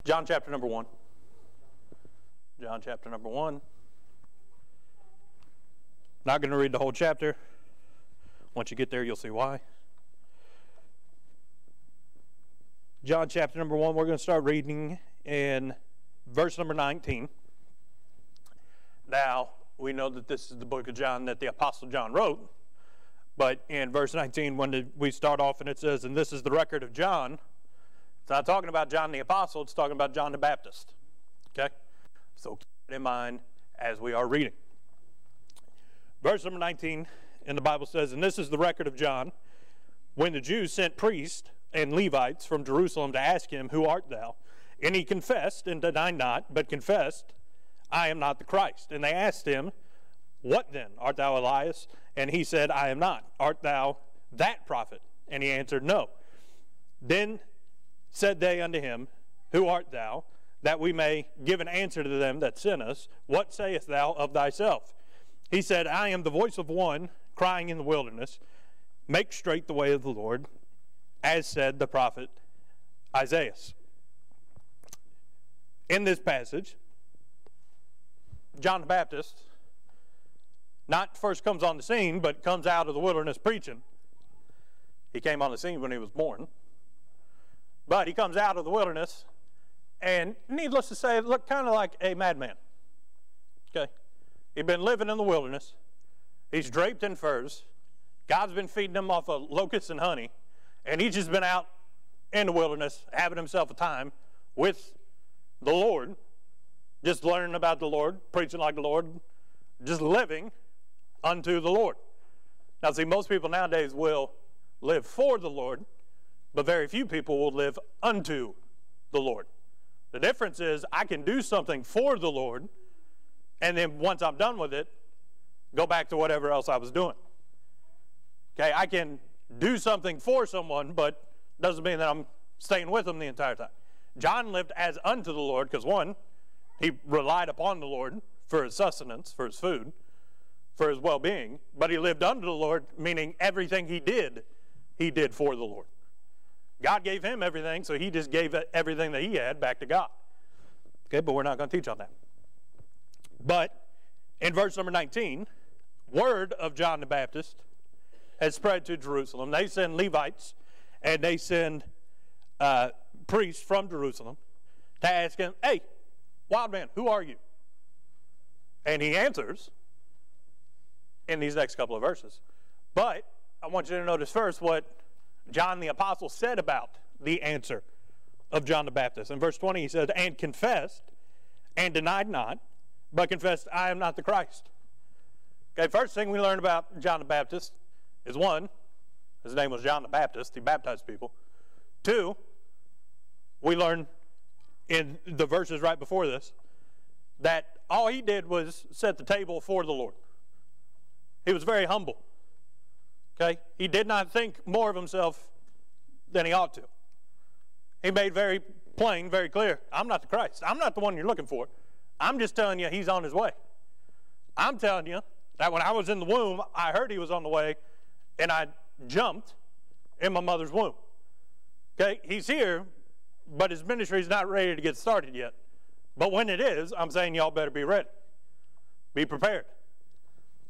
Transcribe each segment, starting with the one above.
John chapter number 1. John chapter number 1. Not going to read the whole chapter. Once you get there, you'll see why. John chapter number 1, we're going to start reading in verse number 19. Now, we know that this is the book of John that the Apostle John wrote. But in verse 19, when we start off and it says, and this is the record of John, it's not talking about John the Apostle, it's talking about John the Baptist. Okay? So keep it in mind as we are reading. Verse number 19 in the Bible says, and this is the record of John, when the Jews sent priests and Levites from Jerusalem to ask him, who art thou? And he confessed and denied not, but confessed, I am not the Christ. And they asked him, what then? Art thou Elias? And he said, I am not. Art thou that prophet? And he answered, no. Then said they unto him, who art thou? That we may give an answer to them that sent us. What sayest thou of thyself? He said, I am the voice of one crying in the wilderness, make straight the way of the Lord, as said the prophet Isaiah. In this passage, John the Baptist not first comes on the scene, but comes out of the wilderness preaching. He came on the scene when he was born. But he comes out of the wilderness, and needless to say, looked kind of like a madman. Okay? He'd been living in the wilderness. He's draped in furs. God's been feeding him off of locusts and honey. And he's just been out in the wilderness, having himself a time with the Lord, just learning about the Lord, preaching like the Lord, just living unto the Lord. Now, see, most people nowadays will live for the Lord, but very few people will live unto the Lord. The difference is I can do something for the Lord, and then once I'm done with it, go back to whatever else I was doing. Okay, I can do something for someone, but doesn't mean that I'm staying with them the entire time. John lived as unto the Lord because, one, he relied upon the Lord for his sustenance, for his food, for his well-being, but he lived unto the Lord, meaning everything he did for the Lord. God gave him everything, so he just gave everything that he had back to God. Okay, but we're not going to teach on that. But in verse number 19, word of John the Baptist has spread to Jerusalem. They send Levites and they send priests from Jerusalem to ask him, hey, wild man, who are you? And he answers in these next couple of verses. But I want you to notice first what John the Apostle said about the answer of John the Baptist. In verse 20 he said, and confessed and denied not, but confessed, I am not the Christ. Okay, first thing we learn about John the Baptist is, one, his name was John the Baptist. He baptized people. Two, we learn in the verses right before this that all he did was set the table for the Lord. He was very humble. Okay? He did not think more of himself than he ought to. He made very plain, very clear, I'm not the Christ. I'm not the one you're looking for. I'm just telling you he's on his way. I'm telling you that when I was in the womb, I heard he was on the way, and I jumped in my mother's womb. Okay? He's here, but his ministry is not ready to get started yet. But when it is, I'm saying y'all better be ready. Be prepared.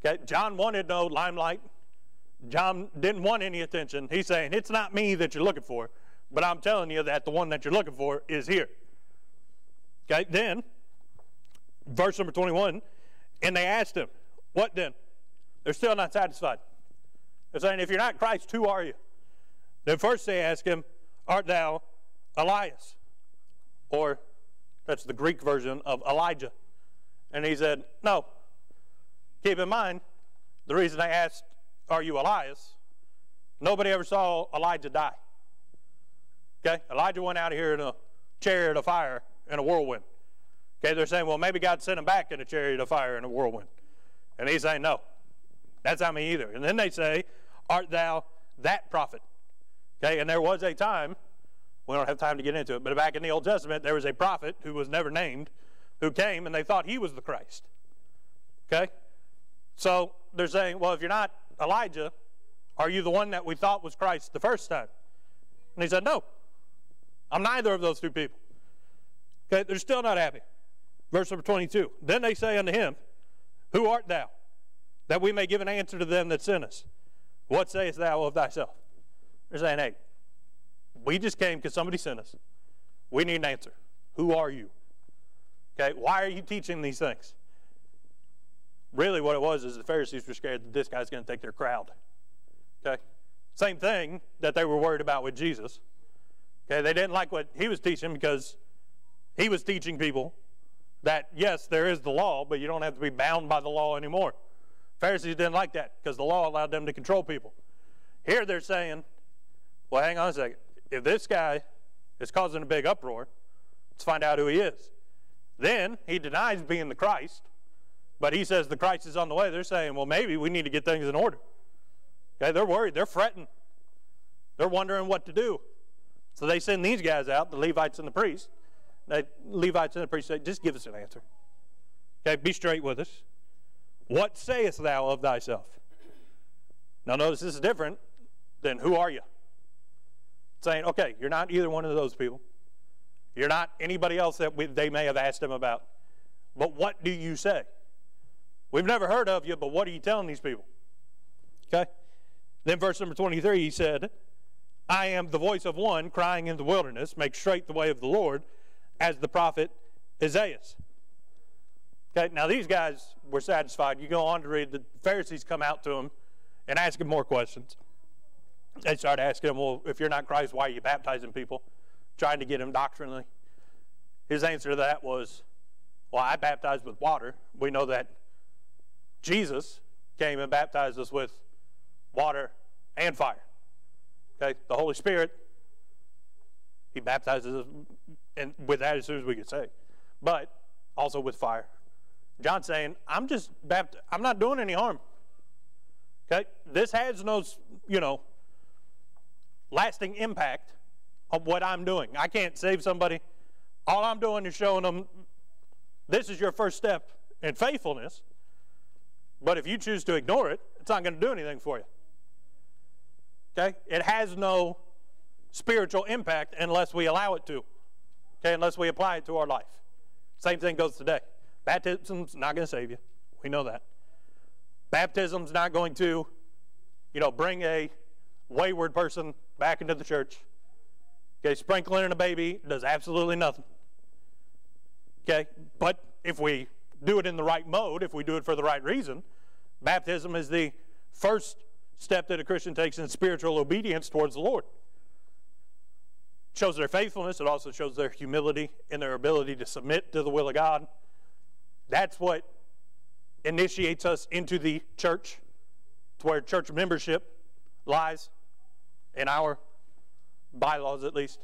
Okay? John wanted no limelight. John didn't want any attention. He's saying, it's not me that you're looking for, but I'm telling you that the one that you're looking for is here. Okay? Then, verse number 21, and they asked him, what then? They're still not satisfied. They're saying, if you're not Christ, who are you? Then first they ask him, art thou Elias? Or, that's the Greek version of Elijah. And he said, no. Keep in mind, the reason they asked, are you Elias? Nobody ever saw Elijah die. Okay? Elijah went out of here in a chariot of fire in a whirlwind. Okay? They're saying, well, maybe God sent him back in a chariot of fire in a whirlwind. And he's saying, no. That's not me either. And then they say, art thou that prophet? Okay? And there was a time, we don't have time to get into it, but back in the Old Testament, there was a prophet who was never named, who came, and they thought he was the Christ. Okay? So they're saying, well, if you're not Elijah, are you the one that we thought was Christ the first time? And he said, no. I'm neither of those two people. Okay, they're still not happy. Verse number 22. Then they say unto him, Who art thou, that we may give an answer to them that sent us? What sayest thou of thyself? They're saying, hey, we just came because somebody sent us. We need an answer. Who are you? Okay, why are you teaching these things? Really what it was is the Pharisees were scared that this guy's going to take their crowd. Okay, same thing that they were worried about with Jesus. Okay, they didn't like what he was teaching because he was teaching people that, yes, there is the law, but you don't have to be bound by the law anymore. Pharisees didn't like that because the law allowed them to control people. Here they're saying, well, hang on a second. If this guy is causing a big uproar, let's find out who he is. Then he denies being the Christ, but he says the Christ is on the way. They're saying, well, maybe we need to get things in order. Okay, they're worried. They're fretting. They're wondering what to do. So they send these guys out, the Levites and the priests. The Levites and the priests say, just give us an answer. Okay, be straight with us. What sayest thou of thyself? Now notice this is different than who are you? Saying, okay, you're not either one of those people. You're not anybody else that they may have asked him about. But what do you say? We've never heard of you, but what are you telling these people? Okay? Then verse number 23, he said, I am the voice of one crying in the wilderness, make straight the way of the Lord, as the prophet Isaiah. Okay, now these guys were satisfied. You go on to read, the Pharisees come out to him and ask him more questions. They start asking him, well, if you're not Christ, why are you baptizing people? Trying to get him doctrinally. His answer to that was, well, I baptize with water. We know that Jesus came and baptized us with water and fire. Okay, the Holy Spirit, he baptizes us and with that as soon as we get saved. But also with fire. John's saying, I'm not doing any harm. Okay, this has no, lasting impact of what I'm doing. I can't save somebody. All I'm doing is showing them this is your first step in faithfulness. But if you choose to ignore it, it's not going to do anything for you. Okay? It has no spiritual impact unless we allow it to. Okay? Unless we apply it to our life. Same thing goes today. Baptism's not going to save you. We know that. Baptism's not going to, bring a wayward person back into the church. Okay? Sprinkling in a baby does absolutely nothing. Okay? But if we do it in the right mode, if we do it for the right reason, baptism is the first step that a Christian takes in spiritual obedience towards the Lord. It shows their faithfulness. It also shows their humility and their ability to submit to the will of God. That's what initiates us into the church, to where church membership lies in our bylaws at least.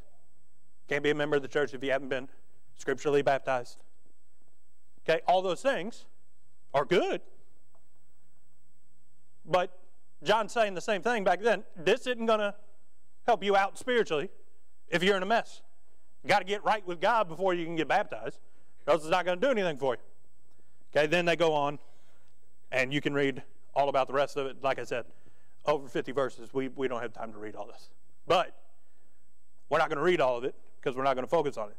Can't be a member of the church if you haven't been scripturally baptized. Okay, all those things are good. But John's saying the same thing back then. This isn't going to help you out spiritually if you're in a mess. You got to get right with God before you can get baptized, or else it's not going to do anything for you. Okay, then they go on, and you can read all about the rest of it. Like I said, over 50 verses. We don't have time to read all this. But we're not going to read all of it because we're not going to focus on it.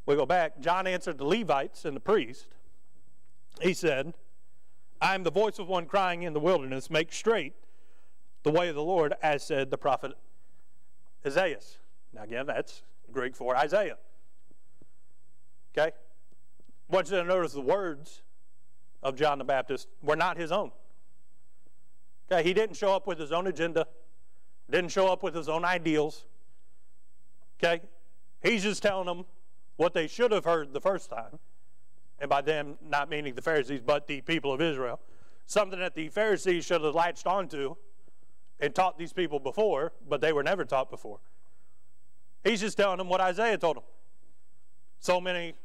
We go back. John answered the Levites and the priest. He said, I am the voice of one crying in the wilderness, make straight the way of the Lord, as said the prophet Isaiah. Now again, that's Greek for Isaiah. Okay? I want you to notice the words of John the Baptist were not his own. Okay? He didn't show up with his own agenda, didn't show up with his own ideals. Okay? He's just telling them what they should have heard the first time. And by them, not meaning the Pharisees, but the people of Israel. Something that the Pharisees should have latched onto and taught these people before, but they were never taught before. He's just telling them what Isaiah told them so many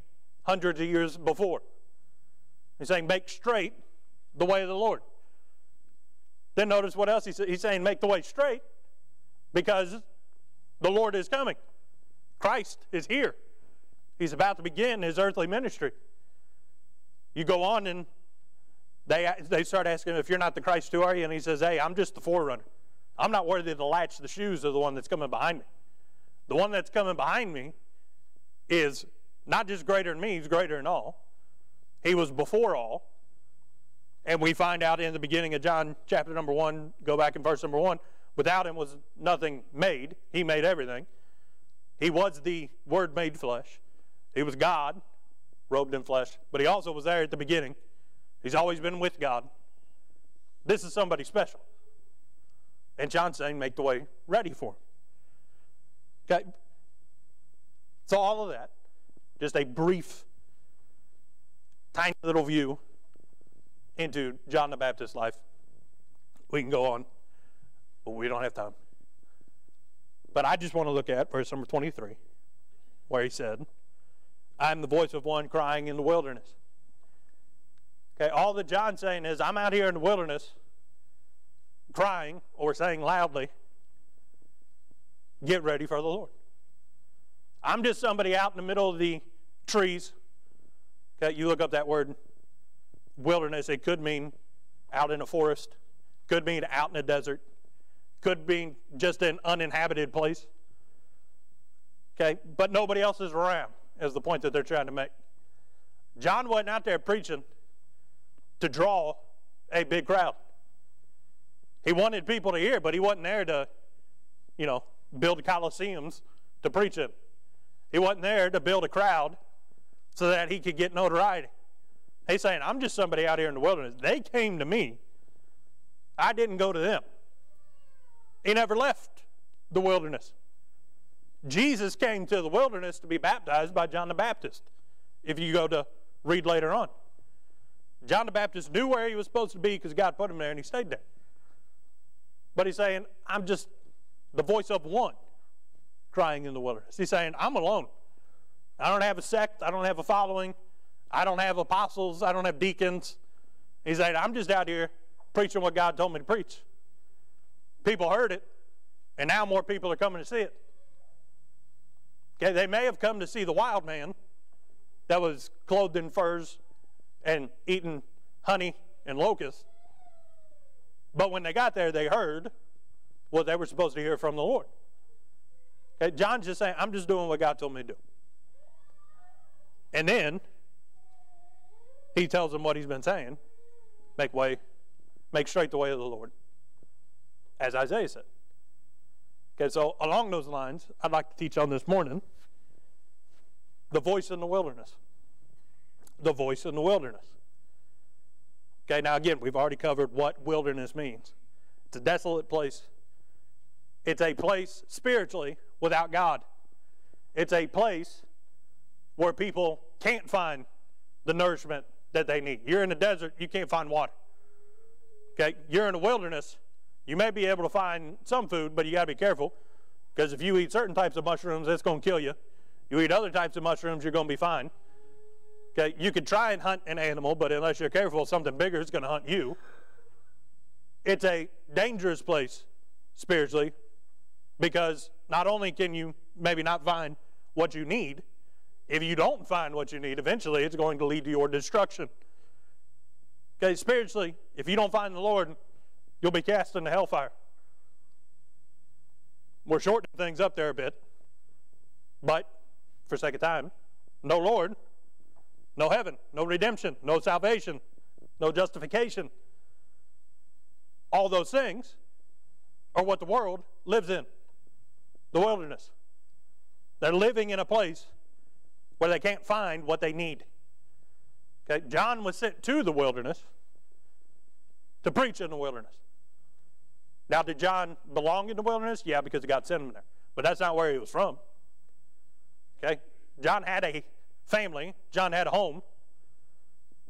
hundreds of years before. He's saying, make straight the way of the Lord. Then notice what else he's saying, make the way straight because the Lord is coming. Christ is here. He's about to begin his earthly ministry. You go on and they start asking him, if you're not the Christ, who are you? And he says, hey, I'm just the forerunner. I'm not worthy to latch the shoes of the one that's coming behind me. The one that's coming behind me is Not just greater than me, he's greater than all. He was before all. And we find out in the beginning of John chapter number 1, go back in verse number 1, without him was nothing made. He made everything. He was the Word made flesh. He was God, robed in flesh. But he also was there at the beginning. He's always been with God. This is somebody special. And John's saying, make the way ready for him. Okay? So all of that, just a brief, tiny little view into John the Baptist's life. We can go on, but we don't have time. But I just want to look at verse number 23, where he said, I am the voice of one crying in the wilderness. Okay, all that John's saying is, I'm out here in the wilderness crying or saying loudly, get ready for the Lord. I'm just somebody out in the middle of the trees. Okay, you look up that word wilderness, it could mean out in a forest, could mean out in a desert, could mean just an uninhabited place. Okay, but nobody else is around, is the point that they're trying to make. John wasn't out there preaching to draw a big crowd. He wanted people to hear, but he wasn't there to, build coliseums to preach in. He wasn't there to build a crowd so that he could get notoriety. He's saying, I'm just somebody out here in the wilderness. They came to me. I didn't go to them. He never left the wilderness. Jesus came to the wilderness to be baptized by John the Baptist, if you go to read later on. John the Baptist knew where he was supposed to be because God put him there, and he stayed there. But he's saying, I'm just the voice of one crying in the wilderness. He's saying, I'm alone. I don't have a sect. I don't have a following. I don't have apostles. I don't have deacons. He's saying, I'm just out here preaching what God told me to preach. People heard it, and now more people are coming to see it. Okay, they may have come to see the wild man that was clothed in furs and eating honey and locusts. But when they got there, they heard what they were supposed to hear from the Lord. Okay, John's just saying, I'm just doing what God told me to do. And then he tells them what he's been saying. Make straight the way of the Lord. As Isaiah said. Okay, so along those lines, I'd like to teach on this morning the voice in the wilderness. The voice in the wilderness. Okay, now again, we've already covered what wilderness means. It's a desolate place. It's a place spiritually without God. It's a place where people can't find the nourishment that they need. You're in the desert, you can't find water. Okay, you're in the wilderness, you may be able to find some food, but you got to be careful, because if you eat certain types of mushrooms, it's going to kill you. You eat other types of mushrooms, you're going to be fine. Okay, you could try and hunt an animal, but unless you're careful, something bigger is going to hunt you. It's a dangerous place spiritually, because not only can you maybe not find what you need, if you don't find what you need, eventually it's going to lead to your destruction. Okay, spiritually, if you don't find the Lord, you'll be cast into hellfire. We're shortening things up there a bit, but for sake of time, no Lord, no heaven, no redemption, no salvation, no justification. All those things are what the world lives in, the wilderness. They're living in a place where they can't find what they need. Okay, John was sent to the wilderness to preach in the wilderness. Now, did John belong in the wilderness? Yeah, because God sent him there. But that's not where he was from. Okay, John had a family. John had a home.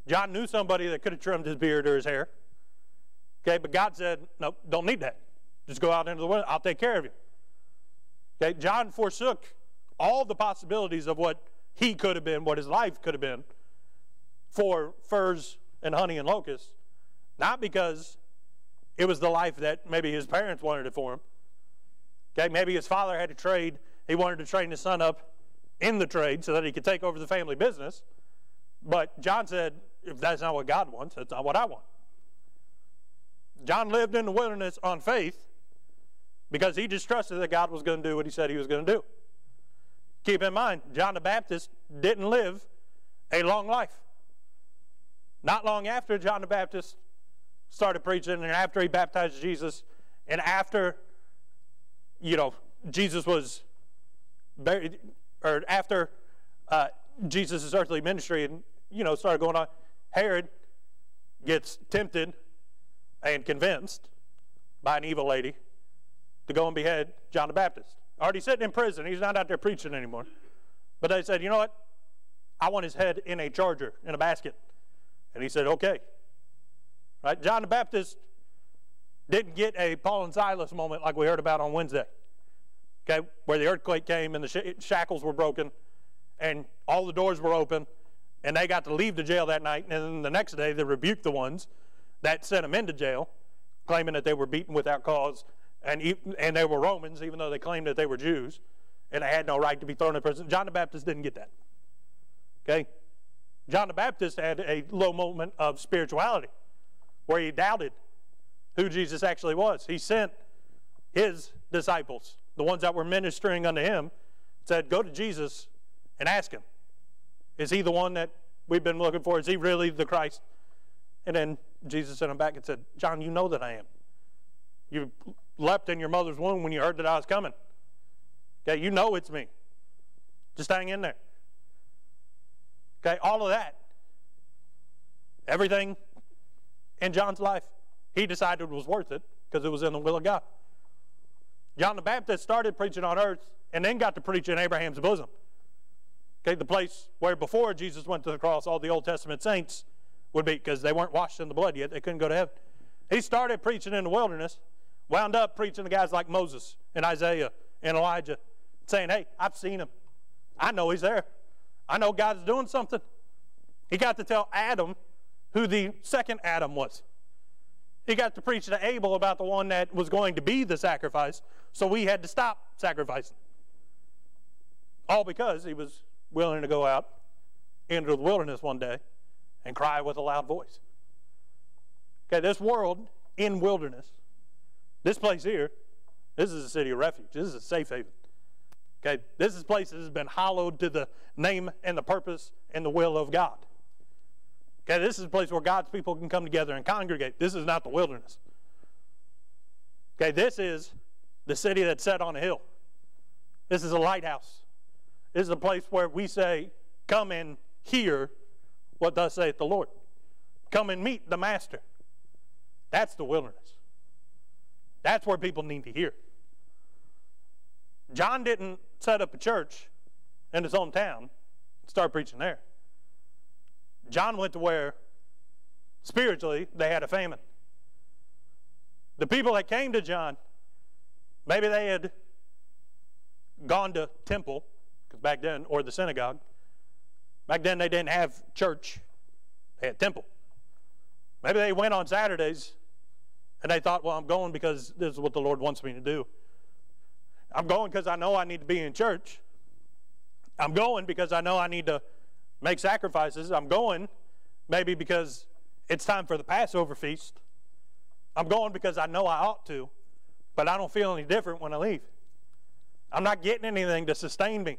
John knew somebody that could have trimmed his beard or his hair. Okay, but God said, no, don't need that. Just go out into the wilderness. I'll take care of you. Okay, John forsook all the possibilities of what he could have been, what his life could have been, for furs and honey and locusts, not because it was the life that maybe his parents wanted it for him. Okay, maybe his father had a trade. He wanted to train his son up in the trade so that he could take over the family business. But John said, if that's not what God wants, that's not what I want. John lived in the wilderness on faith because he just trusted that God was going to do what he said he was going to do. Keep in mind, John the Baptist didn't live a long life. Not long after John the Baptist started preaching, and after he baptized Jesus, and after, Jesus was buried, or after Jesus' earthly ministry and, started going on, Herod gets tempted and convinced by an evil lady to go and behead John the Baptist. Already sitting in prison. He's not out there preaching anymore. But they said, you know what? I want his head in a charger, in a basket. And he said, okay. Right? John the Baptist didn't get a Paul and Silas moment like we heard about on Wednesday. Okay? Where the earthquake came and the shackles were broken and all the doors were open and they got to leave the jail that night, and then the next day they rebuked the ones that sent them into jail, claiming that they were beaten without cause, and they were Romans, even though they claimed that they were Jews, and they had no right to be thrown in prison. John the Baptist didn't get that. Okay? John the Baptist had a low moment of spirituality where he doubted who Jesus actually was. He sent his disciples, the ones that were ministering unto him, said, go to Jesus and ask him. Is he the one that we've been looking for? Is he really the Christ? And then Jesus sent him back and said, John, you know that I am. You leapt in your mother's womb when you heard that I was coming. Okay, you know it's me. Just hang in there. Okay, all of that, everything in John's life, he decided was worth it because it was in the will of God. John the Baptist started preaching on earth and then got to preach in Abraham's bosom. Okay, the place where before Jesus went to the cross, all the Old Testament saints would be, because they weren't washed in the blood yet. They couldn't go to heaven. He started preaching in the wilderness, wound up preaching to guys like Moses and Isaiah and Elijah, saying, hey, I've seen him. I know he's there. I know God's doing something. He got to tell Adam who the second Adam was. He got to preach to Abel about the one that was going to be the sacrifice, so we had to stop sacrificing. All because he was willing to go out into the wilderness one day and cry with a loud voice. Okay, this world in wilderness, this place here, this is a city of refuge. This is a safe haven. Okay, this is a place that has been hallowed to the name and the purpose and the will of God. Okay, this is a place where God's people can come together and congregate. This is not the wilderness. Okay, this is the city that's set on a hill. This is a lighthouse. This is a place where we say, come and hear what thus saith the Lord. Come and meet the Master. That's the wilderness. That's where people need to hear. John didn't set up a church in his hometown and start preaching there. John went to where, spiritually, they had a famine. The people that came to John, maybe they had gone to temple, because back then, or the synagogue. Back then they didn't have church. They had temple. Maybe they went on Saturdays and they thought, well, I'm going because this is what the Lord wants me to do. I'm going because I know I need to be in church. I'm going because I know I need to make sacrifices. I'm going maybe because it's time for the Passover feast. I'm going because I know I ought to, but I don't feel any different when I leave. I'm not getting anything to sustain me.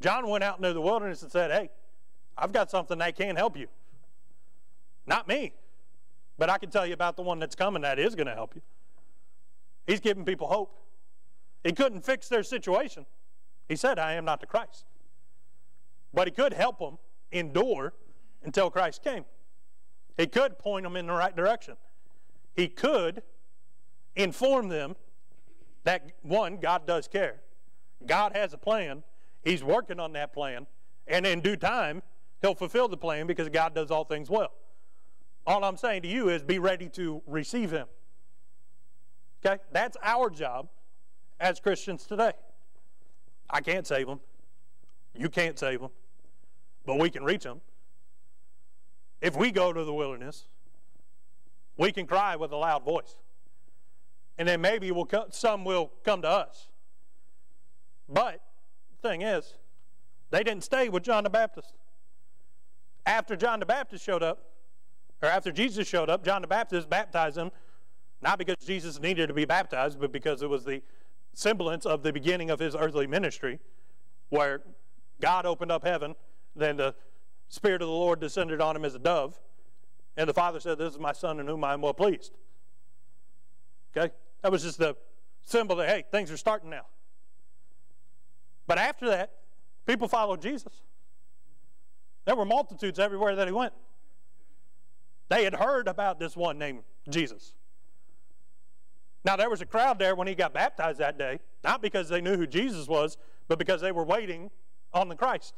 John went out into the wilderness and said, hey, I've got something that can help you. Not me, but I can tell you about the one that's coming that is going to help you. He's giving people hope. He couldn't fix their situation. He said, I am not the Christ. But he could help them endure until Christ came. He could point them in the right direction. He could inform them that, one, God does care. God has a plan. He's working on that plan. And in due time, he'll fulfill the plan because God does all things well. All I'm saying to you is be ready to receive him. Okay? That's our job as Christians today. I can't save them. You can't save them. But we can reach them. If we go to the wilderness, we can cry with a loud voice. And then maybe some will come to us. But the thing is, they didn't stay with John the Baptist. After John the Baptist showed up, or after Jesus showed up, John the Baptist baptized them, not because Jesus needed to be baptized, but because it was the semblance of the beginning of his earthly ministry. where God opened up heaven, then the Spirit of the Lord descended on him as a dove, and the Father said, "This is my Son in whom I am well pleased." Okay? That was just the symbol that, hey, things are starting now. But after that, people followed Jesus. There were multitudes everywhere that he went. They had heard about this one named Jesus. Now, there was a crowd there when he got baptized that day, not because they knew who Jesus was, but because they were waiting on the Christ.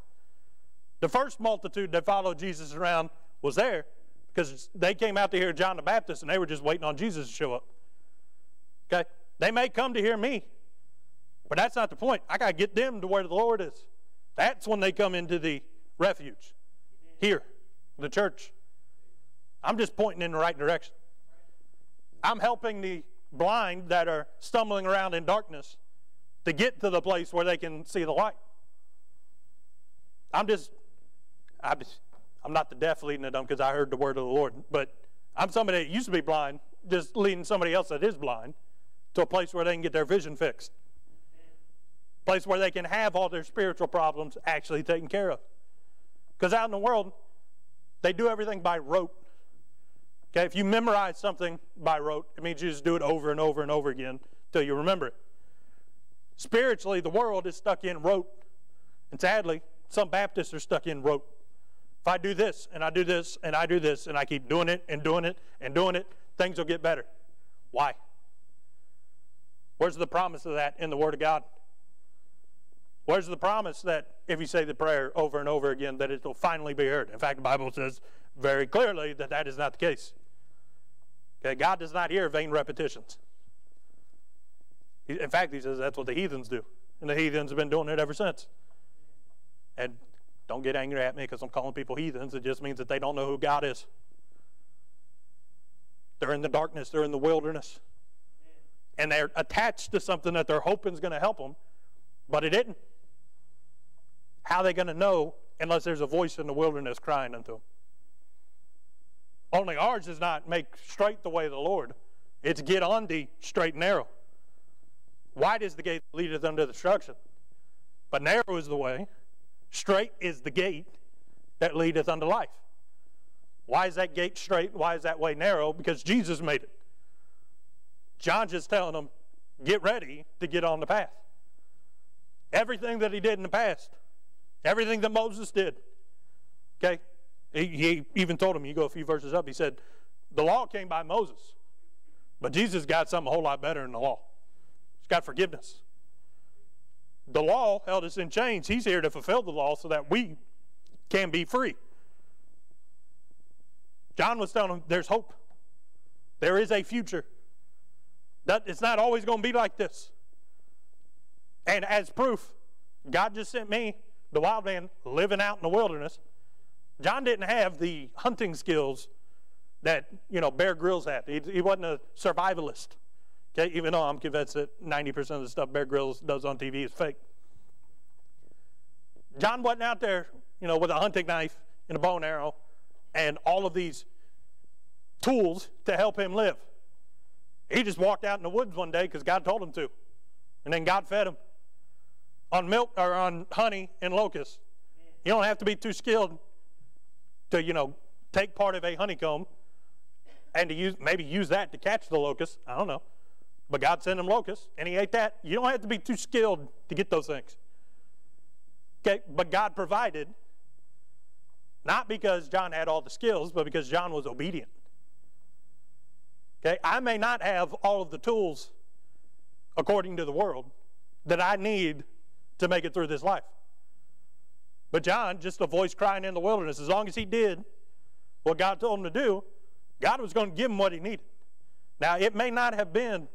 The first multitude that followed Jesus around was there because they came out to hear John the Baptist, and they were just waiting on Jesus to show up. Okay? They may come to hear me, but that's not the point. I got to get them to where the Lord is. That's when they come into the refuge. Here, the church. I'm just pointing in the right direction. I'm helping the blind that are stumbling around in darkness to get to the place where they can see the light. I'm not the deaf leading the dumb because I heard the word of the Lord, but I'm somebody that used to be blind, just leading somebody else that is blind to a place where they can get their vision fixed. A place where they can have all their spiritual problems actually taken care of. Because out in the world, they do everything by rote. Okay, if you memorize something by rote, it means you just do it over and over and over again until you remember it. Spiritually, the world is stuck in rote. And sadly, some Baptists are stuck in rote. If I do this, and I do this, and I do this, and I keep doing it, and doing it, and doing it, things will get better. Why? Where's the promise of that in the Word of God? Where's the promise that if you say the prayer over and over again, that it will finally be heard? In fact, the Bible says very clearly that that is not the case. Okay, God does not hear vain repetitions. In fact, he says that's what the heathens do. And the heathens have been doing it ever since. And don't get angry at me because I'm calling people heathens. It just means that they don't know who God is. They're in the darkness. They're in the wilderness. And they're attached to something that they're hoping is going to help them, but it didn't. How are they going to know unless there's a voice in the wilderness crying unto them? Only ours is not make straight the way of the Lord. It's get on the straight and narrow. Wide is the gate that leadeth unto destruction, but narrow is the way. Straight is the gate that leadeth unto life. Why is that gate straight? Why is that way narrow? Because Jesus made it. John's just telling them, get ready to get on the path. Everything that he did in the past, everything that Moses did, okay? He even told him, you go a few verses up, he said, the law came by Moses, but Jesus got something a whole lot better than the law. He's got forgiveness. The law held us in chains. He's here to fulfill the law so that we can be free. John was telling them, there's hope. There is a future. It's not always going to be like this. And as proof, God just sent me, the wild man, living out in the wilderness. John didn't have the hunting skills that, Bear Grylls had. He wasn't a survivalist. Okay, even though I'm convinced that 90% of the stuff Bear Grylls does on TV is fake. John wasn't out there, with a hunting knife and a bow and arrow and all of these tools to help him live. He just walked out in the woods one day because God told him to. And then God fed him on milk or on honey and locusts. You don't have to be too skilled to, take part of a honeycomb and to maybe use that to catch the locust. I don't know. But God sent him locusts, and he ate that. You don't have to be too skilled to get those things. Okay, but God provided, not because John had all the skills, but because John was obedient. Okay, I may not have all of the tools, according to the world, that I need to make it through this life. But John, just a voice crying in the wilderness, as long as he did what God told him to do, God was going to give him what he needed. Now, it may not have been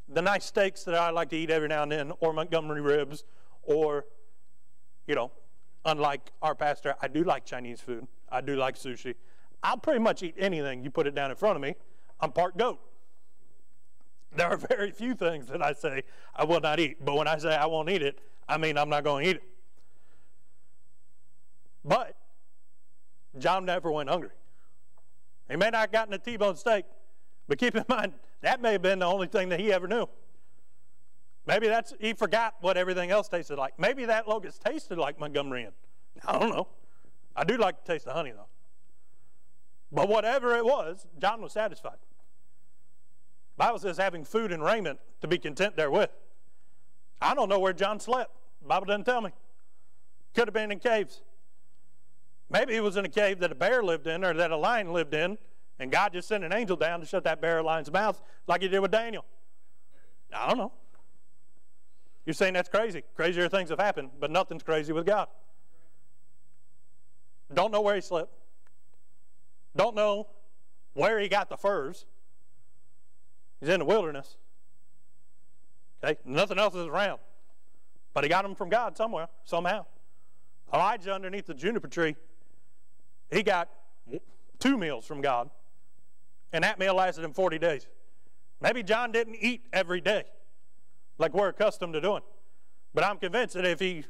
the nice steaks that I like to eat every now and then, or Montgomery ribs, or, unlike our pastor, I do like Chinese food. I do like sushi. I'll pretty much eat anything you put it down in front of me. I'm part goat. There are very few things that I say I will not eat, but when I say I won't eat it, I mean I'm not going to eat it. But John never went hungry. He may not have gotten a T-bone steak, but keep in mind, that may have been the only thing that he ever knew. Maybe he forgot what everything else tasted like. Maybe that locust tasted like Montgomery Inn. I don't know. I do like to taste the honey, though. But whatever it was, John was satisfied. The Bible says having food and raiment to be content therewith. I don't know where John slept. The Bible doesn't tell me. Could have been in caves. Maybe he was in a cave that a bear lived in or that a lion lived in, and God just sent an angel down to shut that bear or lion's mouth like he did with Daniel. I don't know. You're saying that's crazy. Crazier things have happened, but nothing's crazy with God. Don't know where he slept. Don't know where he got the furs. He's in the wilderness. Okay, nothing else is around. But he got them from God somewhere, somehow. Elijah underneath the juniper tree, he got 2 meals from God. And that meal lasted him 40 days. Maybe John didn't eat every day like we're accustomed to doing. But I'm convinced that if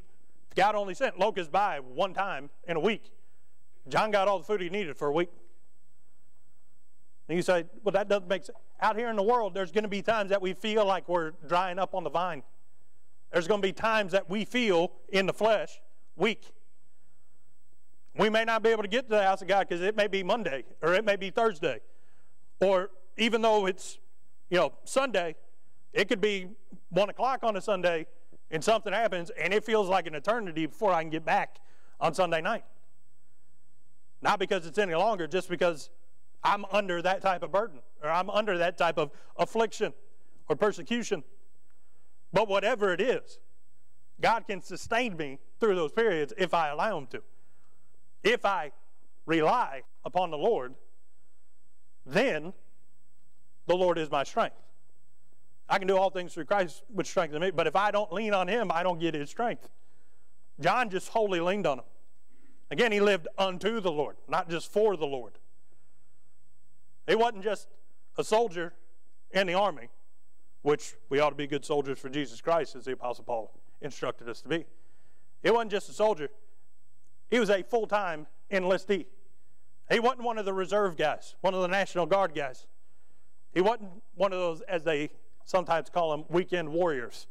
God only sent locusts by one time in a week, John got all the food he needed for a week. And you say, well, that doesn't make sense. Out here in the world, there's going to be times that we feel like we're drying up on the vine. There's going to be times that we feel in the flesh weak. We may not be able to get to the house of God because it may be Monday or it may be Thursday. Or even though it's, Sunday, it could be 1 o'clock on a Sunday and something happens and it feels like an eternity before I can get back on Sunday night. Not because it's any longer, just because I'm under that type of burden or I'm under that type of affliction or persecution. But whatever it is, God can sustain me through those periods if I allow him to. If I rely upon the Lord, then the Lord is my strength. I can do all things through Christ which strengthens me, but if I don't lean on him, I don't get his strength. John just wholly leaned on him. Again, he lived unto the Lord, not just for the Lord. He wasn't just a soldier in the army, which we ought to be good soldiers for Jesus Christ, as the Apostle Paul instructed us to be. He wasn't just a soldier. He was a full-time enlistee. He wasn't one of the reserve guys, one of the National Guard guys. He wasn't one of those, as they sometimes call them, weekend warriors.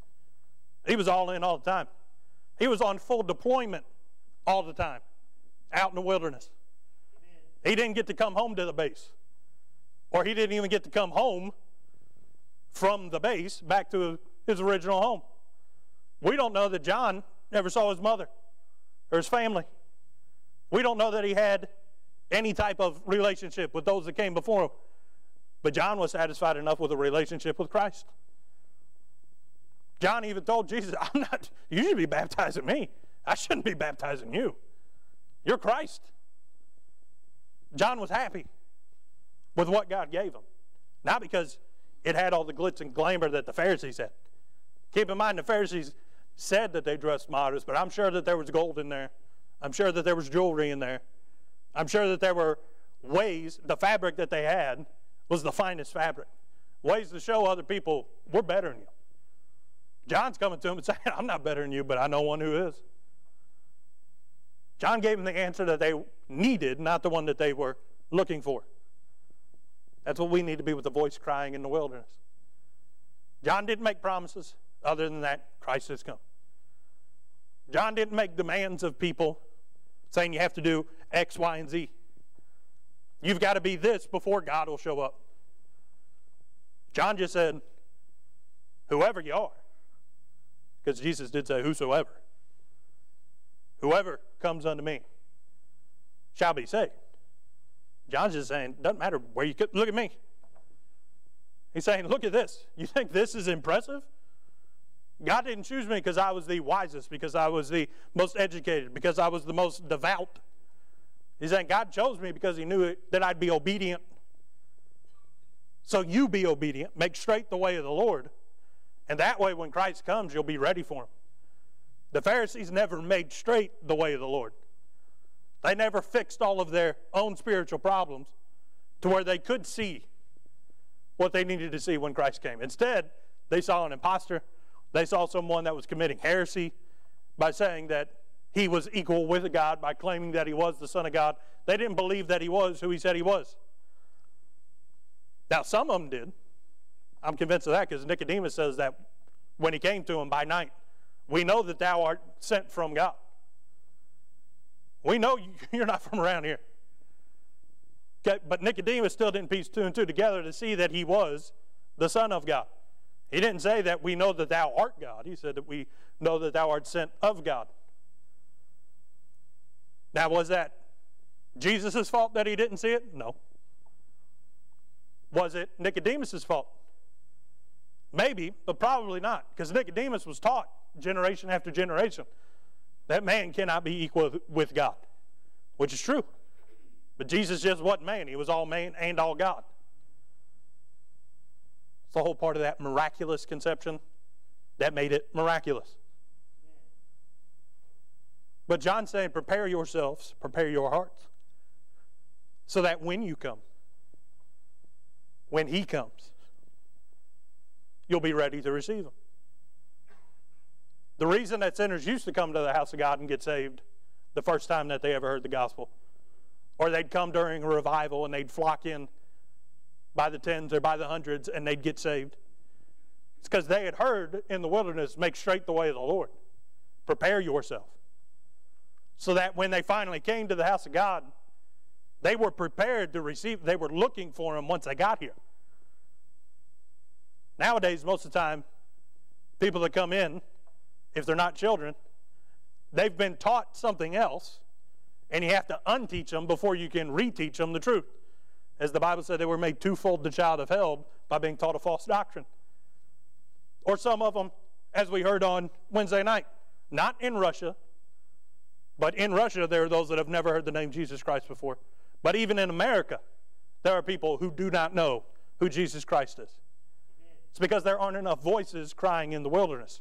He was all in all the time. He was on full deployment all the time, out in the wilderness. Amen. He didn't get to come home to the base. Or he didn't even get to come home from the base back to his original home. We don't know that John never saw his mother or his family. We don't know that he had any type of relationship with those that came before him. But John was satisfied enough with a relationship with Christ. John even told Jesus, you should be baptizing me. I shouldn't be baptizing you. You're Christ. John was happy with what God gave him. Not because it had all the glitz and glamour that the Pharisees had. Keep in mind, the Pharisees said that they dressed modest, but I'm sure that there was gold in there. I'm sure that there was jewelry in there. I'm sure that there were ways, the fabric that they had was the finest fabric. Ways to show other people, we're better than you. John's coming to him and saying, I'm not better than you, but I know one who is. John gave them the answer that they needed, not the one that they were looking for. That's what we need to be with the voice crying in the wilderness. John didn't make promises. Other than that, Christ has come. John didn't make demands of people saying you have to do X, Y, and Z. You've got to be this before God will show up. John just said, whoever you are. Because Jesus did say, whosoever. Whoever comes unto me shall be saved. John's just saying, doesn't matter where you could, look at me. He's saying, look at this. You think this is impressive? God didn't choose me because I was the wisest, because I was the most educated, because I was the most devout. He's saying God chose me because he knew that I'd be obedient. So you be obedient. Make straight the way of the Lord. And that way when Christ comes, you'll be ready for him. The Pharisees never made straight the way of the Lord. They never fixed all of their own spiritual problems to where they could see what they needed to see when Christ came. Instead, they saw an imposter. They saw someone that was committing heresy by saying that he was equal with God, by claiming that he was the Son of God. They didn't believe that he was who he said he was. Now, some of them did. I'm convinced of that because Nicodemus says that when he came to him by night, we know that thou art sent from God. We know you're not from around here. Okay, but Nicodemus still didn't piece two and two together to see that he was the Son of God. He didn't say that we know that thou art God. He said that we know that thou art sent of God. Now, was that Jesus' fault that he didn't see it? No. Was it Nicodemus' fault? Maybe, but probably not, because Nicodemus was taught generation after generation that man cannot be equal with God, which is true. But Jesus just wasn't man. He was all man and all God. It's the whole part of that miraculous conception that made it miraculous. But John's saying, prepare yourselves, prepare your hearts, so that when you come, when he comes, you'll be ready to receive him. The reason that sinners used to come to the house of God and get saved the first time that they ever heard the gospel, or they'd come during a revival and they'd flock in by the tens or by the hundreds and they'd get saved, it's because they had heard in the wilderness, make straight the way of the Lord. Prepare yourself. So that when they finally came to the house of God, they were prepared to receive, they were looking for him once they got here. Nowadays, most of the time, people that come in, if they're not children, they've been taught something else, and you have to unteach them before you can reteach them the truth. As the Bible said, they were made twofold the child of hell by being taught a false doctrine. Or some of them, as we heard on Wednesday night, not in Russia, but in Russia there are those that have never heard the name Jesus Christ before. But even in America, there are people who do not know who Jesus Christ is. It's because there aren't enough voices crying in the wilderness.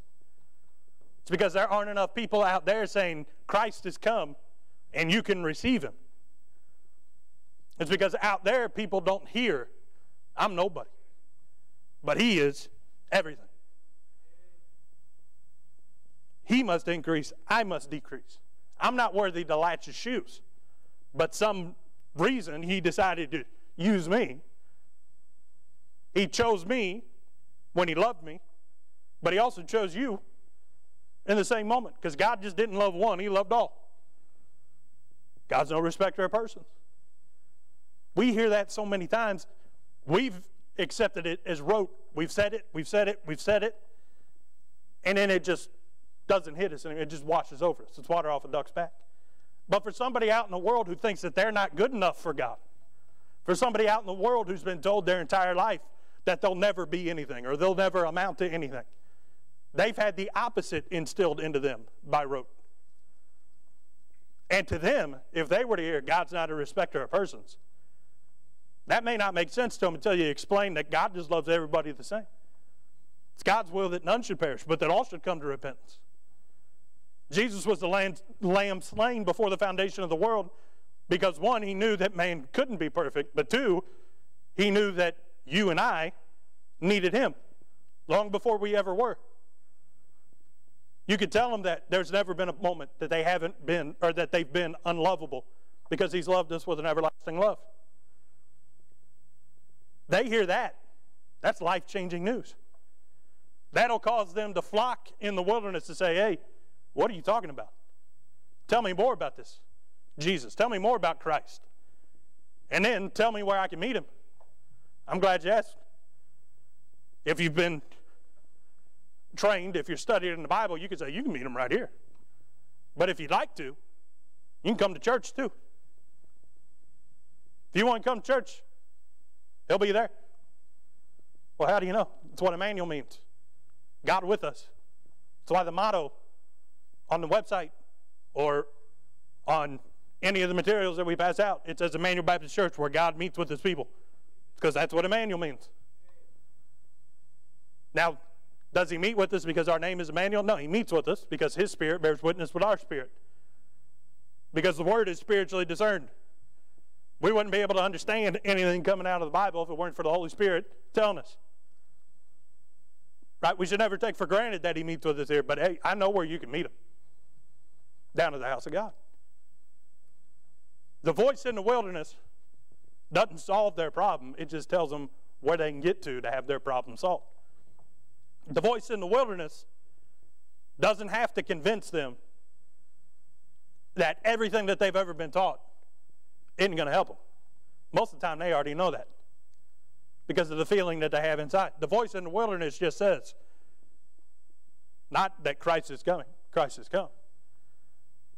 It's because there aren't enough people out there saying, Christ has come and you can receive him. It's because out there people don't hear, I'm nobody. But he is everything. He must increase, I must decrease. I'm not worthy to latch his shoes. But some reason he decided to use me. He chose me when he loved me, but he also chose you in the same moment, because God just didn't love one, he loved all. God's no respecter of persons. We hear that so many times. We've accepted it as rote. We've said it, we've said it, we've said it, and then it just doesn't hit us, and it just washes over us. It's water off a duck's back. But for somebody out in the world who thinks that they're not good enough for God, for somebody out in the world who's been told their entire life that they'll never be anything or they'll never amount to anything, they've had the opposite instilled into them by rote. And to them, if they were to hear God's not a respecter of persons, that may not make sense to them until you explain that God just loves everybody the same. It's God's will that none should perish, but that all should come to repentance. Jesus was the lamb slain before the foundation of the world because, one, he knew that man couldn't be perfect, but two, he knew that you and I needed him long before we ever were. You could tell them that there's never been a moment that they haven't been, or that they've been unlovable, because he's loved us with an everlasting love. They hear that. That's life-changing news. That'll cause them to flock in the wilderness to say, hey, what are you talking about? Tell me more about this Jesus. Tell me more about Christ. And then tell me where I can meet him. I'm glad you asked. If you've been trained, if you're studying in the Bible, you could say, you can meet him right here. But if you'd like to, you can come to church too. If you want to come to church, he'll be there. Well, how do you know? It's what Immanuel means. God with us. That's why the motto on the website or on any of the materials that we pass out, it says Immanuel Baptist Church, where God meets with his people. Because that's what Immanuel means. Now, does he meet with us because our name is Immanuel? No, he meets with us because his spirit bears witness with our spirit. Because the word is spiritually discerned. We wouldn't be able to understand anything coming out of the Bible if it weren't for the Holy Spirit telling us. Right? We should never take for granted that he meets with us here, but hey, I know where you can meet him. Down to the house of God. The voice in the wilderness doesn't solve their problem. It just tells them where they can get to have their problem solved. The voice in the wilderness doesn't have to convince them that everything that they've ever been taught isn't going to help them. Most of the time they already know that because of the feeling that they have inside. The voice in the wilderness just says, not that Christ is coming, Christ has come.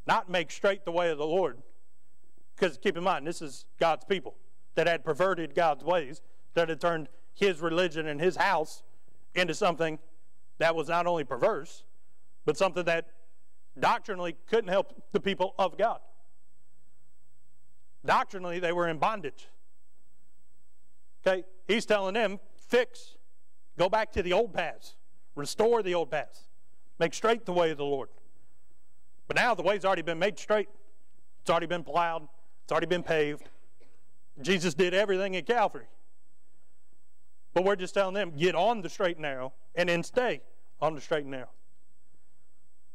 Not make straight the way of the Lord. Because keep in mind, this is God's people that had perverted God's ways, that had turned his religion and his house into something that was not only perverse, but something that doctrinally couldn't help the people of God. Doctrinally, they were in bondage. Okay, he's telling them, fix, go back to the old paths, restore the old paths, make straight the way of the Lord. But now the way's already been made straight. It's already been plowed. It's already been paved. Jesus did everything at Calvary. But we're just telling them, get on the straight and narrow, and then stay on the straight and narrow.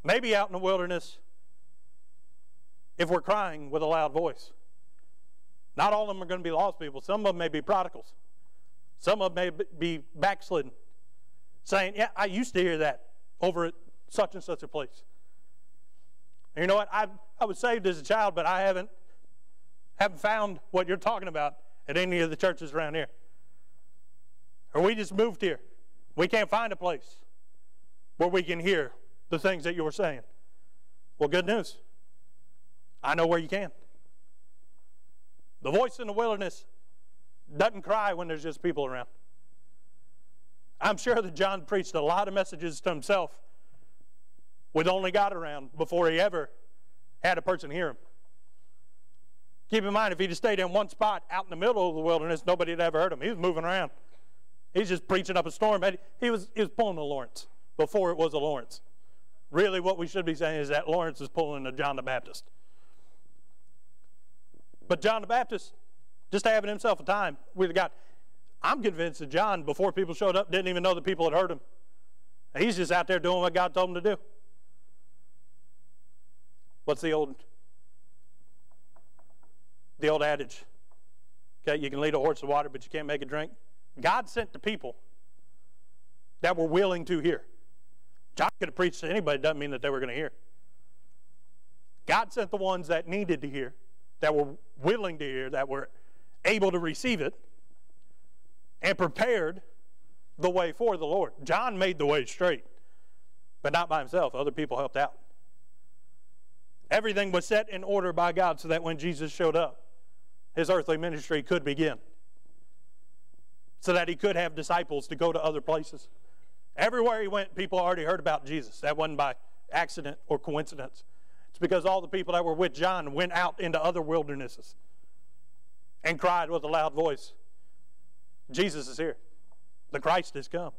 Maybe out in the wilderness, if we're crying with a loud voice. Not all of them are going to be lost people. Some of them may be prodigals. Some of them may be backslidden, saying, yeah, I used to hear that over at such and such a place. And you know what? I was saved as a child, but I haven't found what you're talking about at any of the churches around here. Or we just moved here. We can't find a place where we can hear the things that you were saying. Well, good news. I know where you can. The voice in the wilderness doesn't cry when there's just people around. I'm sure that John preached a lot of messages to himself with only God around before he ever had a person hear him. Keep in mind, if he just stayed in one spot out in the middle of the wilderness, nobody had ever heard him. He was moving around. He's just preaching up a storm. He was pulling a Lawrence before it was a Lawrence. Really, what we should be saying is that Lawrence is pulling a John the Baptist. But John the Baptist, just having himself a time with God. I'm convinced that John, before people showed up, didn't even know that people had heard him. He's just out there doing what God told him to do. What's the old adage? Okay, you can lead a horse to water, but you can't make it drink. God sent the people that were willing to hear. John could have preached to anybody, doesn't mean that they were going to hear. God sent the ones that needed to hear, that were willing to hear, that were able to receive it, and prepared the way for the Lord. John made the way straight, but not by himself. Other people helped out. Everything was set in order by God so that when Jesus showed up, his earthly ministry could begin. So that he could have disciples to go to other places. Everywhere he went, people already heard about Jesus. That wasn't by accident or coincidence. It's because all the people that were with John went out into other wildernesses and cried with a loud voice, Jesus is here. The Christ has come.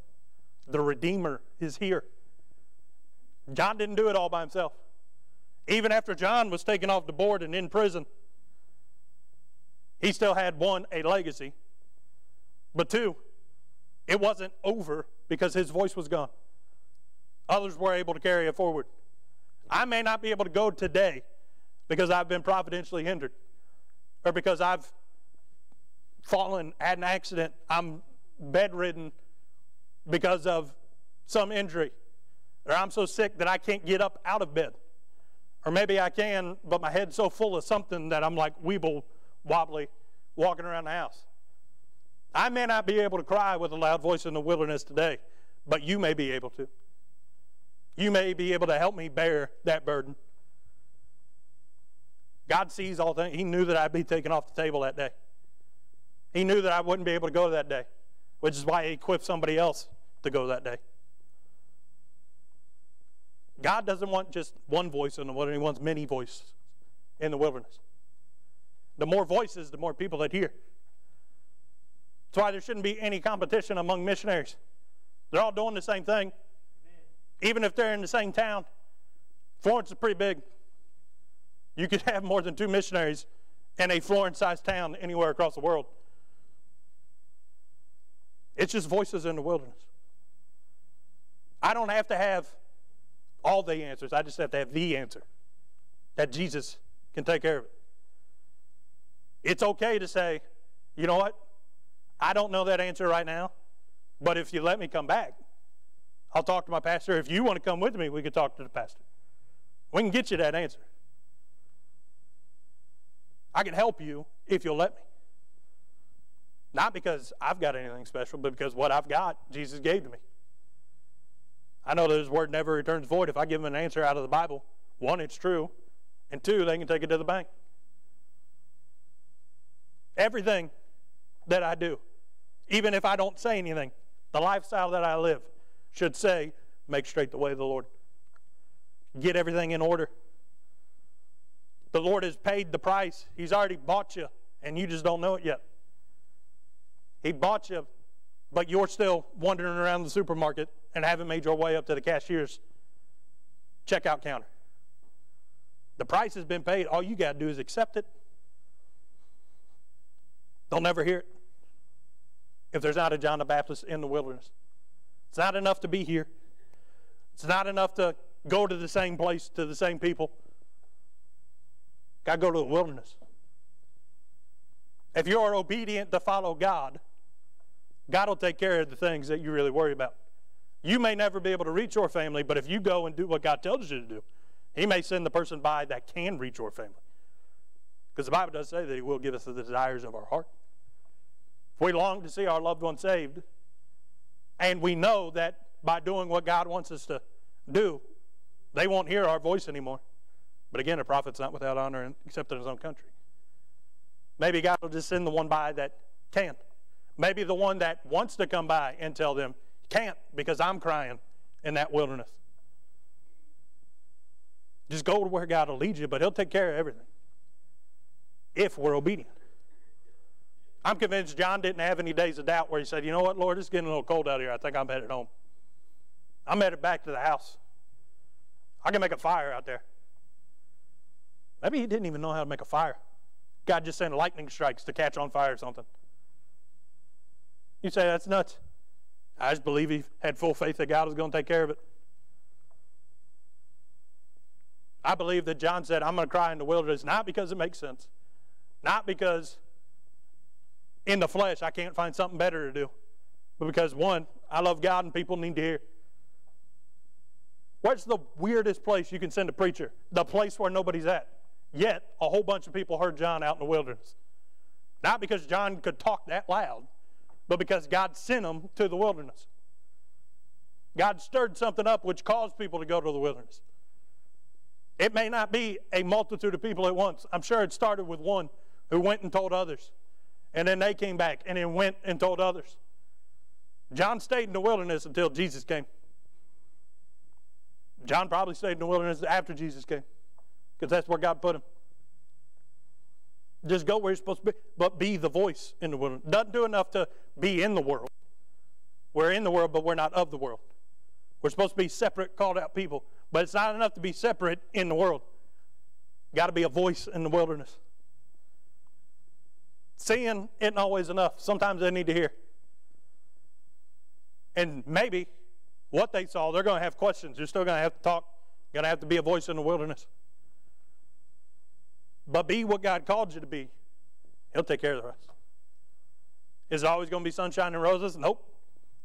The Redeemer is here. John didn't do it all by himself. Even after John was taken off the board and in prison, he still had, one, a legacy, but two, it wasn't over because his voice was gone. Others were able to carry it forward. I may not be able to go today because I've been providentially hindered, or because I've fallen, had an accident, I'm bedridden because of some injury, or I'm so sick that I can't get up out of bed. Or maybe I can, but my head's so full of something that I'm like weeble wobbly walking around the house. I may not be able to cry with a loud voice in the wilderness today, but you may be able to. You may be able to help me bear that burden. God sees all things. He knew that I'd be taken off the table that day. He knew that I wouldn't be able to go that day, which is why he equipped somebody else to go that day. God doesn't want just one voice in the wilderness. He wants many voices in the wilderness. The more voices, the more people that hear. That's why there shouldn't be any competition among missionaries. They're all doing the same thing. Amen. Even if they're in the same town. Florence is pretty big. You could have more than 2 missionaries in a Florence-sized town anywhere across the world. It's just voices in the wilderness. I don't have to have all the answers. I just have to have the answer. That Jesus can take care of it. It's okay to say, you know what? I don't know that answer right now, but if you let me come back, I'll talk to my pastor. If you want to come with me, we could talk to the pastor. We can get you that answer. I can help you if you'll let me. Not because I've got anything special, but because what I've got, Jesus gave to me. I know that His word never returns void. If I give them an answer out of the Bible, one, it's true, and two, they can take it to the bank. Everything that I do, even if I don't say anything, the lifestyle that I live should say, make straight the way of the Lord. Get everything in order. The Lord has paid the price. He's already bought you, and you just don't know it yet. He bought you, but you're still wandering around the supermarket and haven't made your way up to the cashier's checkout counter. The price has been paid. All you got to do is accept it. They'll never hear it if there's not a John the Baptist in the wilderness. It's not enough to be here. It's not enough to go to the same place, to the same people. Got to go to the wilderness. If you're obedient to follow God, God will take care of the things that you really worry about. You may never be able to reach your family, but if you go and do what God tells you to do, He may send the person by that can reach your family. Because the Bible does say that He will give us the desires of our heart. If we long to see our loved one saved, and we know that by doing what God wants us to do, they won't hear our voice anymore. But again, a prophet's not without honor except in his own country. Maybe God will just send the one by that can. Maybe the one that wants to come by and tell them, can't because I'm crying in that wilderness. Just go to where God will lead you, but He'll take care of everything if we're obedient. I'm convinced John didn't have any days of doubt where he said, you know what, Lord, it's getting a little cold out here. I think I'm headed home. I'm headed back to the house. I can make a fire out there. Maybe he didn't even know how to make a fire. God just sent lightning strikes to catch on fire or something. You say, that's nuts. I just believe he had full faith that God was going to take care of it. I believe that John said, I'm going to cry in the wilderness, not because it makes sense, not because in the flesh I can't find something better to do, but because, one, I love God and people need to hear. What's the weirdest place you can send a preacher? The place where nobody's at. Yet, a whole bunch of people heard John out in the wilderness. Not because John could talk that loud, but because God sent him to the wilderness. God stirred something up which caused people to go to the wilderness. It may not be a multitude of people at once. I'm sure it started with one who went and told others. And then they came back and then went and told others. John stayed in the wilderness until Jesus came. John probably stayed in the wilderness after Jesus came, because that's where God put him. Just go where you're supposed to be, but be the voice in the wilderness. Doesn't do enough to be in the world. We're in the world, but we're not of the world. We're supposed to be separate, called out people, but it's not enough to be separate in the world. Got to be a voice in the wilderness. Seeing isn't always enough. Sometimes they need to hear. And maybe what they saw, they're going to have questions. You're still going to have to talk. You're going to have to be a voice in the wilderness. But be what God called you to be. He'll take care of the rest. Is it always going to be sunshine and roses? Nope.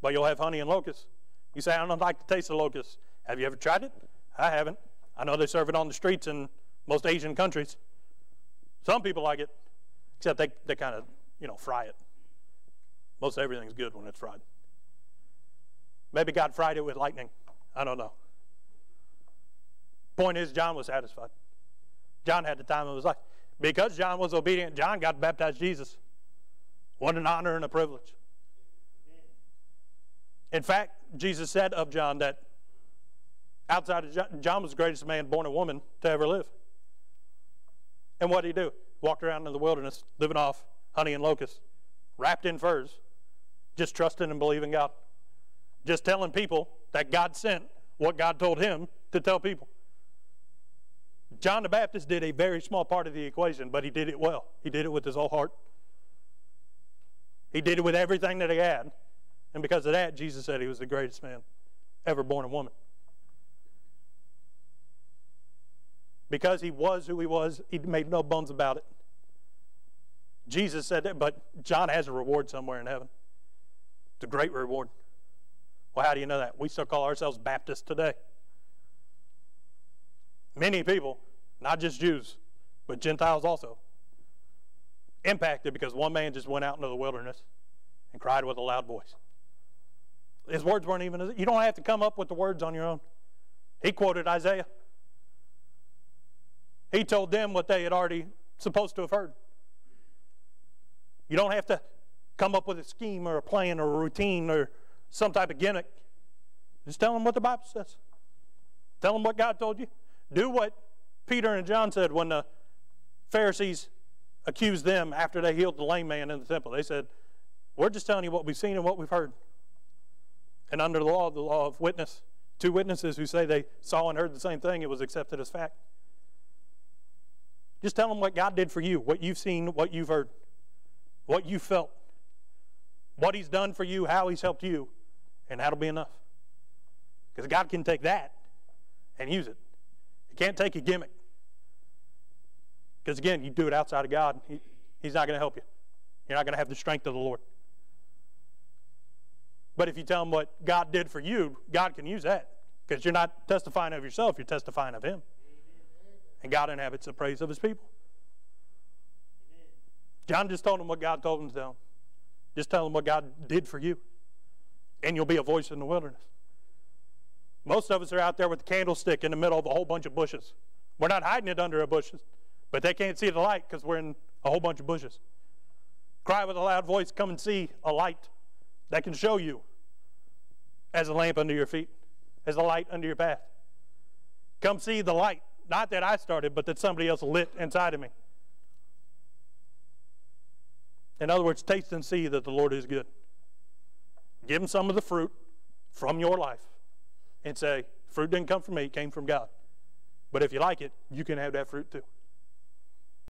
But you'll have honey and locusts. You say, I don't like the taste of locusts. Have you ever tried it? I haven't. I know they serve it on the streets in most Asian countries. Some people like it, except they kind of, fry it. Most everything's good when it's fried. Maybe God fried it with lightning. I don't know. Point is, John was satisfied. John had the time of his life. Because John was obedient, John got to baptize Jesus. What an honor and a privilege. In fact, Jesus said of John that outside of John was the greatest man born a woman to ever live. And what did he do? Walked around in the wilderness, living off honey and locusts, wrapped in furs, just trusting and believing God. Just telling people that God sent what God told him to tell people. John the Baptist did a very small part of the equation, but he did it well. He did it with his whole heart. He did it with everything that he had. And because of that, Jesus said he was the greatest man ever born a woman. Because he was who he was, he made no bones about it. Jesus said that, but John has a reward somewhere in heaven. It's a great reward. Well, how do you know that? We still call ourselves Baptists today. Many people, not just Jews, but Gentiles also, impacted because one man just went out into the wilderness and cried with a loud voice. His words weren't even, you don't have to come up with the words on your own. He quoted Isaiah. He told them what they had already supposed to have heard. You don't have to come up with a scheme or a plan or a routine or some type of gimmick. Just tell them what the Bible says. Tell them what God told you. Do what Peter and John said when the Pharisees accused them after they healed the lame man in the temple. They said, we're just telling you what we've seen and what we've heard. And under the law of witness, two witnesses who say they saw and heard the same thing, it was accepted as fact. Just tell them what God did for you, what you've seen, what you've heard, what you felt, what He's done for you, how He's helped you, and that'll be enough. Because God can take that and use it. He can't take a gimmick. Because again, you do it outside of God, He's not going to help you. You're not going to have the strength of the Lord. But if you tell Him what God did for you, God can use that. Because you're not testifying of yourself, you're testifying of Him. And God inhabits the praise of His people. John just told him what God told him to tell him. Just tell him what God did for you. And you'll be a voice in the wilderness. Most of us are out there with the candlestick in the middle of a whole bunch of bushes. We're not hiding it under a bushes, but they can't see the light because we're in a whole bunch of bushes. Cry with a loud voice, come and see a light that can show you as a lamp under your feet, as a light under your path. Come see the light, not that I started, but that somebody else lit inside of me. In other words, taste and see that the Lord is good. Give Him some of the fruit from your life and say, fruit didn't come from me, it came from God. But if you like it, you can have that fruit too.